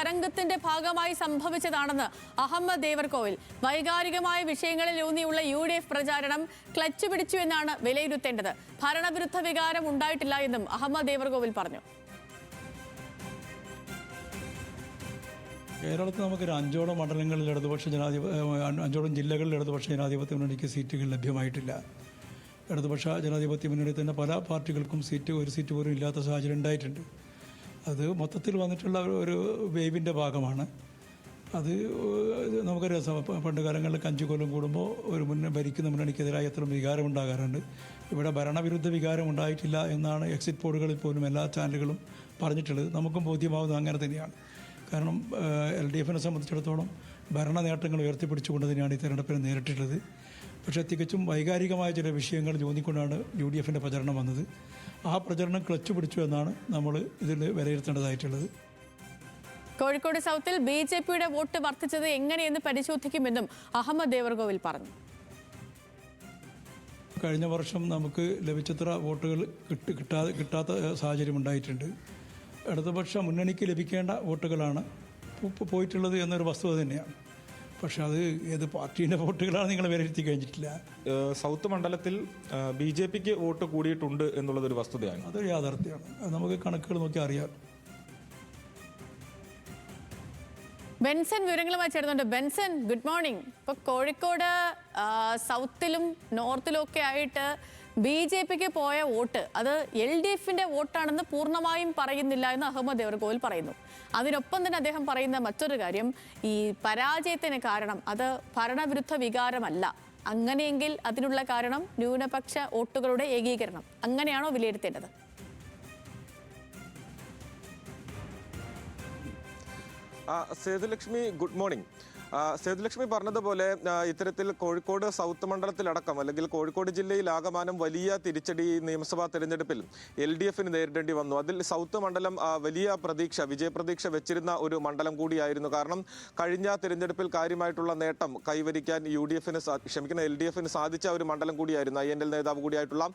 തരംഗത്തിന്റെ ഭാഗമായി സംഭവിച്ചതാണെന്ന് അഹമ്മദ് ദേവർകോവിൽ. വൈകാരികമായ വിഷയങ്ങളിൽ ഊന്നിയുള്ള UDF പ്രചാരണം ക്ലച്ച് പിടിച്ചു എന്നാണ് വിലയിരുത്തേണ്ടത്. ഭരണവിരുദ്ധ വികാരം ഉണ്ടായിട്ടില്ല എന്നും അഹമ്മദ് ദേവർകോവിൽ പറഞ്ഞു. കേരളത്തിൽ നമുക്കൊരു 5ഓളം മണ്ഡലങ്ങളിൽ അഞ്ചോളം ജില്ലകളിൽ ഇടതുപക്ഷ ജനാധിപത്യ മുന്നണിക്ക് സീറ്റുകൾ ലഭ്യമായിട്ടില്ല. ഇടതുപക്ഷ ജനാധിപത്യ മുന്നണി തന്നെ പല പാർട്ടികൾക്കും ഒരു സീറ്റ് പോലും ഇല്ലാത്ത സാഹചര്യം ഉണ്ടായിട്ടുണ്ട്. അത് മൊത്തത്തിൽ വന്നിട്ടുള്ള ഒരു വേവിൻ്റെ ഭാഗമാണ്. അത് നമുക്കറിയാം, പണ്ട് കാലങ്ങളിൽ 5 കൊല്ലം കൂടുമ്പോൾ ഒരു ഭരിക്കുന്ന മുന്നണിക്കെതിരായി എത്ര വികാരം ഉണ്ടാകാറുണ്ട്. ഇവിടെ ഭരണവിരുദ്ധ വികാരം ഉണ്ടായിട്ടില്ല എന്നാണ് എക്സിറ്റ് പോളുകളിൽ പോലും എല്ലാ ചാനലുകളും പറഞ്ഞിട്ടുള്ളത്. നമുക്കും ബോധ്യമാവുന്നത് അങ്ങനെ തന്നെയാണ്. കാരണം LDFനെ സംബന്ധിച്ചിടത്തോളം ഭരണ നേട്ടങ്ങൾ ഉയർത്തിപ്പിടിച്ചുകൊണ്ട് തന്നെയാണ് ഈ തെരഞ്ഞെടുപ്പിനെ നേരിട്ടിട്ടുള്ളത്. പക്ഷേ തികച്ചും വൈകാരികമായ ചില വിഷയങ്ങൾ ഊന്നിക്കൊണ്ടാണ് UDFൻ്റെ പ്രചരണം വന്നത്. ആ പ്രചരണം ക്ലച്ച് പിടിച്ചു എന്നാണ് നമ്മൾ ഇതിൽ വിലയിരുത്തേണ്ടതായിട്ടുള്ളത്. കോഴിക്കോട് സൗത്തിൽ BJPയുടെ വോട്ട് വർദ്ധിച്ചത് എങ്ങനെയെന്ന് പരിശോധിക്കുമെന്നും അഹമ്മദ് ദേവർകോവിൽ പറഞ്ഞു. കഴിഞ്ഞ വർഷം നമുക്ക് ലഭിച്ചത്ര വോട്ടുകൾ കിട്ടാത്ത സാഹചര്യം ഉണ്ടായിട്ടുണ്ട്. ഇടതുപക്ഷ മുന്നണിക്ക് ലഭിക്കേണ്ട വോട്ടുകളാണ് പോയിട്ടുള്ളത് എന്നൊരു വസ്തുത തന്നെയാണ്. പക്ഷെ അത് ഏത് പാർട്ടീൻ്റെ വോട്ടുകളാണ് നിങ്ങൾ വിലയിരുത്തി കഴിഞ്ഞിട്ടില്ല. സൗത്ത് മണ്ഡലത്തിൽ BJPക്ക് വോട്ട് കൂടിയിട്ടുണ്ട് എന്നുള്ളതൊരു വസ്തുതയാണ്. അതൊരു യാഥാർത്ഥ്യമാണ്. അത് നമുക്ക് കണക്കുകൾ നോക്കി അറിയാം. ബെൻസൺ വിവരങ്ങളുമായി ചേർന്നുണ്ട്. Benson, good morning. ഇപ്പോൾ കോഴിക്കോട് സൗത്തിലും നോർത്തിലും ഒക്കെ ആയിട്ട് BJPക്ക് പോയ വോട്ട് അത് LDFന്റെ വോട്ടാണെന്ന് പൂർണ്ണമായും പറയുന്നില്ല എന്ന് അഹമ്മദ് ദേവർകോവിൽ പറയുന്നു. അതിനൊപ്പം തന്നെ അദ്ദേഹം പറയുന്ന മറ്റൊരു കാര്യം, ഈ പരാജയത്തിന് കാരണം അത് ഭരണവിരുദ്ധ വികാരമല്ല. അങ്ങനെയെങ്കിൽ അതിനുള്ള കാരണം ന്യൂനപക്ഷ വോട്ടുകളുടെ ഏകീകരണം. അങ്ങനെയാണോ വിലയിരുത്തേണ്ടത്? Sethulakshmi, good morning. സേതുലക്ഷ്മി പറഞ്ഞതുപോലെ ഇത്തരത്തിൽ കോഴിക്കോട് സൗത്ത് മണ്ഡലത്തിലടക്കം അല്ലെങ്കിൽ കോഴിക്കോട് ജില്ലയിൽ ആകമാനം വലിയ തിരിച്ചടി നിയമസഭാ തെരഞ്ഞെടുപ്പിൽ LDFന് നേരിടേണ്ടി വന്നു. അതിൽ സൗത്ത് മണ്ഡലം വലിയ വിജയപ്രതീക്ഷ വെച്ചിരുന്ന ഒരു മണ്ഡലം കൂടിയായിരുന്നു. കാരണം കഴിഞ്ഞ തിരഞ്ഞെടുപ്പിൽ കാര്യമായിട്ടുള്ള നേട്ടം കൈവരിക്കാൻ LDFന് സാധിച്ച ഒരു മണ്ഡലം കൂടിയായിരുന്നു. INL നേതാവ് കൂടിയായിട്ടുള്ള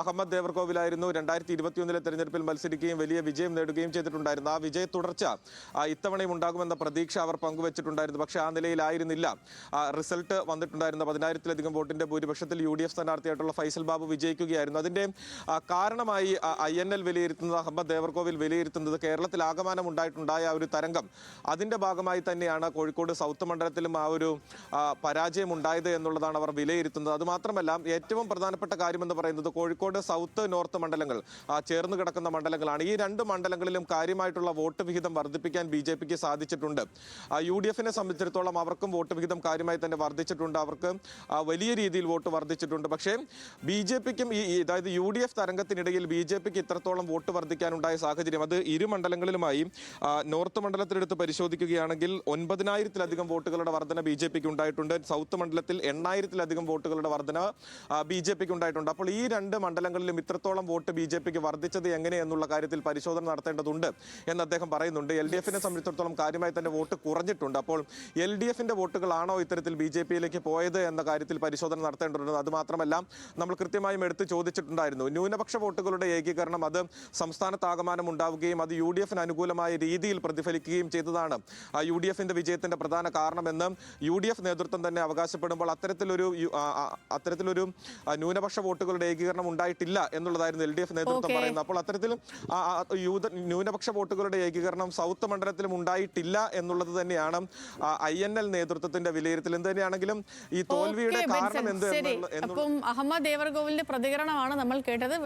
അഹമ്മദ് ദേവർകോവിലായിരുന്നു 2021 തെരഞ്ഞെടുപ്പിൽ മത്സരിക്കുകയും വലിയ വിജയം നേടുകയും ചെയ്തിട്ടുണ്ടായിരുന്നു. ആ വിജയ തുടർച്ച ഇത്തവണയും ഉണ്ടാകുമെന്ന പ്രതീക്ഷ അവർ പങ്കുവച്ചിട്ടുണ്ടായിരുന്നു. പക്ഷേ ആ ായിരുന്നില്ല. റിസൾട്ട് വന്നിട്ടുണ്ടായിരുന്ന 10,000-ലധികം വോട്ടിന്റെ ഭൂരിപക്ഷത്തിൽ UDF സ്ഥാനാർത്ഥിയായിട്ടുള്ള ഫൈസൽ ബാബു വിജയിക്കുകയായിരുന്നു. അതിന്റെ കാരണമായി INL വിലയിരുത്തുന്നത്, അഹമ്മദ് ദേവർകോവിൽ വിലയിരുത്തുന്നത് കേരളത്തിൽ ആകമാനം ഉണ്ടായിട്ടുണ്ടായ ഒരു തരംഗം, അതിന്റെ ഭാഗമായി തന്നെയാണ് കോഴിക്കോട് സൗത്ത് മണ്ഡലത്തിലും ആ ഒരു പരാജയം ഉണ്ടായത് എന്നുള്ളതാണ് അവർ വിലയിരുത്തുന്നത്. അതുമാത്രമല്ല, ഏറ്റവും പ്രധാനപ്പെട്ട കാര്യമെന്ന് പറയുന്നത് കോഴിക്കോട് സൗത്ത് നോർത്ത് മണ്ഡലങ്ങൾ ചേർന്ന് കിടക്കുന്ന മണ്ഡലങ്ങളാണ്. ഈ 2 മണ്ഡലങ്ങളിലും കാര്യമായിട്ടുള്ള വോട്ട് വിഹിതം വർദ്ധിപ്പിക്കാൻ BJPക്ക് സാധിച്ചിട്ടുണ്ട്. UDFനെ സംബന്ധിച്ചിടത്തോളം അവർക്കും വോട്ട് വിഹിതം കാര്യമായി തന്നെ വർദ്ധിച്ചിട്ടുണ്ട്. അവർക്ക് വലിയ രീതിയിൽ വോട്ട് വർദ്ധിച്ചിട്ടുണ്ട്. പക്ഷേ BJPക്കും അതായത് UDF തരംഗത്തിനിടയിൽ BJPക്ക് ഇത്രത്തോളം വോട്ട് വർദ്ധിക്കാനുണ്ടായ സാഹചര്യം അത് ഇരു മണ്ഡലങ്ങളിലുമായി നോർത്ത് മണ്ഡലത്തിലെടുത്ത് പരിശോധിക്കുകയാണെങ്കിൽ 9,000-ലധികം വോട്ടുകളുടെ വർധന BJPക്ക് ഉണ്ടായിട്ടുണ്ട്. സൗത്ത് മണ്ഡലത്തിൽ 8,000-ലധികം വോട്ടുകളുടെ വർധന BJPക്ക് ഉണ്ടായിട്ടുണ്ട്. അപ്പോൾ ഈ 2 മണ്ഡലങ്ങളിലും ഇത്രത്തോളം വോട്ട് BJPക്ക് വർദ്ധിച്ചത് എങ്ങനെയെന്നുള്ള കാര്യത്തിൽ പരിശോധന നടത്തേണ്ടതുണ്ട് എന്ന് അദ്ദേഹം പറയുന്നുണ്ട്. LDFനെ സംബന്ധിച്ചിടത്തോളം കാര്യമായി തന്നെ വോട്ട് കുറഞ്ഞിട്ടുണ്ട്. അപ്പോൾ LDFന്റെ വോട്ടുകളാണോ ഇത്തരത്തിൽ BJPയിലേക്ക് പോയത് എന്ന കാര്യത്തിൽ പരിശോധന നടത്തേണ്ടതുണ്ട്. അതുമാത്രമല്ല, നമ്മൾ കൃത്യമായും എടുത്ത് ചോദിച്ചിട്ടുണ്ടായിരുന്നു, ന്യൂനപക്ഷ വോട്ടുകളുടെ ഏകീകരണം അത് സംസ്ഥാനത്താകമാനം ഉണ്ടാവുകയും അത് UDFന് അനുകൂലമായ രീതിയിൽ പ്രതിഫലിക്കുകയും ചെയ്തതാണ് UDFന്റെ വിജയത്തിന്റെ പ്രധാന കാരണമെന്ന് UDF നേതൃത്വം തന്നെ അവകാശപ്പെടുമ്പോൾ അത്തരത്തിലൊരു ന്യൂനപക്ഷ വോട്ടുകളുടെ ഏകീകരണം ഉണ്ടായിട്ടില്ല എന്നുള്ളതായിരുന്നു LDF നേതൃത്വം പറയുന്നത്. അപ്പോൾ അത്തരത്തിൽ ന്യൂനപക്ഷ വോട്ടുകളുടെ ഏകീകരണം സൗത്ത് മണ്ഡലത്തിലും ഉണ്ടായിട്ടില്ല എന്നുള്ളത് തന്നെയാണ് INL നേതൃത്വത്തിന്റെ വിലയിരുത്തൽ. എന്ത് തന്നെയാണെങ്കിലും ഈ തോൽവിയുടെ കാരണം എന്ത് അപ്പം അഹമ്മദ് ദേവർകോവിലിന്റെ പ്രതികരണമാണ് നമ്മൾ കേട്ടത്.